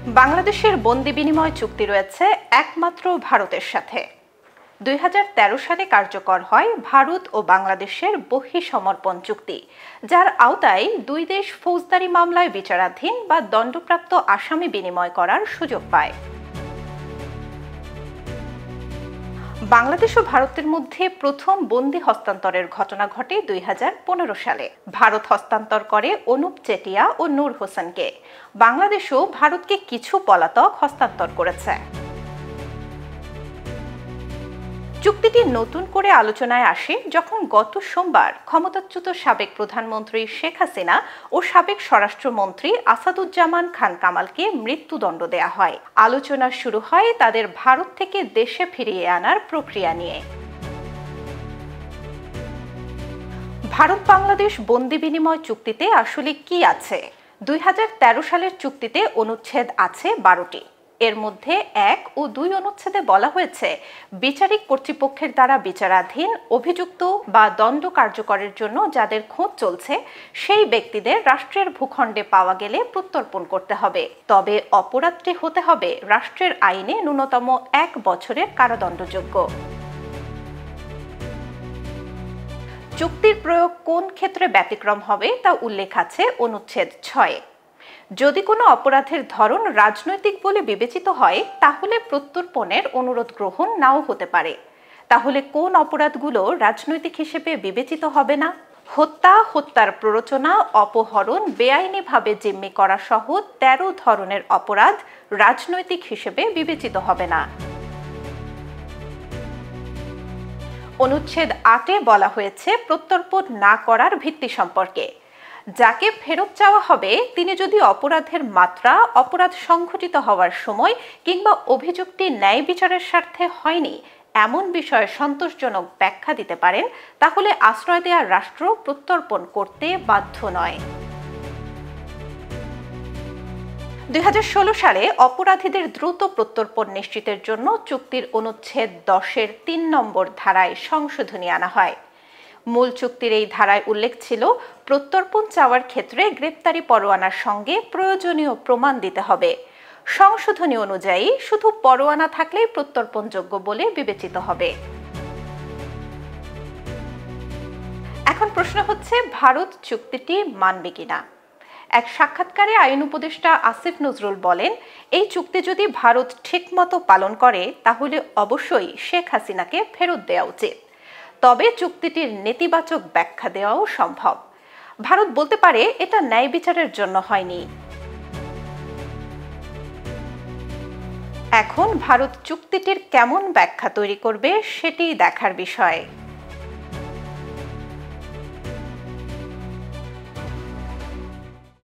বাংলাদেশের বন্দি বিনিময় চুক্তি রয়েছে একমাত্র ভারতের সাথে। ২০১৩ সালে কার্যকর হয় ভারত ও বাংলাদেশের বহিঃসমর্পণ চুক্তি, যার আওতায় দুই দেশ ফৌজদারি মামলায় বিচারাধীন বা দণ্ডপ্রাপ্ত আসামি বিনিময় করার সুযোগ পায়। বাংলাদেশ ও ভারতের মধ্যে প্রথম বন্দি হস্তান্তরের ঘটনা ঘটে ২০১৫ সালে। ভারত হস্তান্তর করে অনুপ চেটিয়া ও নূর হোসেনকে। বাংলাদেশও ভারতকে কিছু পলাতক হস্তান্তর করেছে। চুক্তিটি নতুন করে আলোচনায় আসে যখন গত সোমবার ক্ষমতাচ্যুত সাবেক প্রধানমন্ত্রী শেখ হাসিনা ও সাবেক স্বরাষ্ট্রমন্ত্রী আসাদুজ্জামান খান কামালকে মৃত্যুদণ্ড দেয়া হয়। আলোচনা শুরু হয় তাদের ভারত থেকে দেশে ফিরিয়ে আনার প্রক্রিয়া নিয়ে। ভারত বাংলাদেশ বন্দি বিনিময় চুক্তিতে আসলে কি আছে? ২০১৩ সালের চুক্তিতে অনুচ্ছেদ আছে ১২টি। এর মধ্যে ১ ও ২ অনুচ্ছেদে বলা হয়েছে, বিচারিক কর্তৃপক্ষের দ্বারা বিচারাধীন অভিযুক্ত বা দণ্ড কার্যকরের জন্য যাদের খোঁজ চলছে সেই ব্যক্তিদের রাষ্ট্রের ভূখণ্ডে পাওয়া গেলে প্রত্যর্পণ করতে হবে। তবে অপরাধটি হতে হবে রাষ্ট্রের আইনে ন্যূনতম ১ বছরের কারাদণ্ডযোগ্য। চুক্তির প্রয়োগ কোন ক্ষেত্রে ব্যতিক্রম হবে তা উল্লেখ আছে অনুচ্ছেদ ৬-এ। যদি কোনো অপরাধের ধরন রাজনৈতিক বলে বিবেচিত হয় তাহলে প্রত্যর্পণের অনুরোধ গ্রহণ নাও হতে পারে। তাহলে কোন অপরাধগুলো রাজনৈতিক হিসেবে বিবেচিত হবে না? হত্যা, হত্যার প্ররোচনা, অপহরণ, বেআইনিভাবে জিম্মি করা সহ ১৩ ধরনের অপরাধ রাজনৈতিক হিসেবে বিবেচিত হবে না। অনুচ্ছেদ ৮-এ বলা হয়েছে প্রত্যর্পণ না করার ভিত্তি সম্পর্কে। যাকে ফেরত চাওয়া হবে তিনি যদি অপরাধের মাত্রা, অপরাধ সংঘটিত হওয়ার সময় কিংবা অভিযোগটি ন্যায় বিচারের স্বার্থে হয়নি এমন বিষয়ে সন্তোষজনক ব্যাখ্যা দিতে পারেন, তাহলে আশ্রয় দেওয়া রাষ্ট্র প্রত্যর্পণ করতে বাধ্য নয়। ২০১৬ সালে অপরাধীদের দ্রুত প্রত্যর্পণ নিশ্চিতের জন্য চুক্তির অনুচ্ছেদ ১০-এর ৩ নম্বর ধারায় সংশোধনী আনা হয়। মূল চুক্তির এই ধারায় উল্লেখ ছিল, প্রত্যর্পণ চাওয়ার ক্ষেত্রে গ্রেপ্তারি পরোয়ানার সঙ্গে প্রয়োজনীয় প্রমাণ দিতে হবে। সংশোধনী অনুযায়ী শুধু পরোয়ানা থাকলেই প্রত্যর্পণযোগ্য বলে বিবেচিত হবে। এখন প্রশ্ন হচ্ছে, ভারত চুক্তিটি মানবে কিনা? এক সাক্ষাৎকারে আইন উপদেষ্টা আসিফ নজরুল বলেন, এই চুক্তি যদি ভারত ঠিকমতো পালন করে তাহলে অবশ্যই শেখ হাসিনাকে ফেরত দেওয়া উচিত। তবে চুক্তিটির নেতিবাচক ব্যাখ্যা দেওয়াও সম্ভব। ভারত বলতে পারে এটা ন্যায় বিচারের জন্য হয়নি। এখন ভারত চুক্তিটির কেমন ব্যাখ্যা তৈরি করবে সেটি দেখার বিষয়।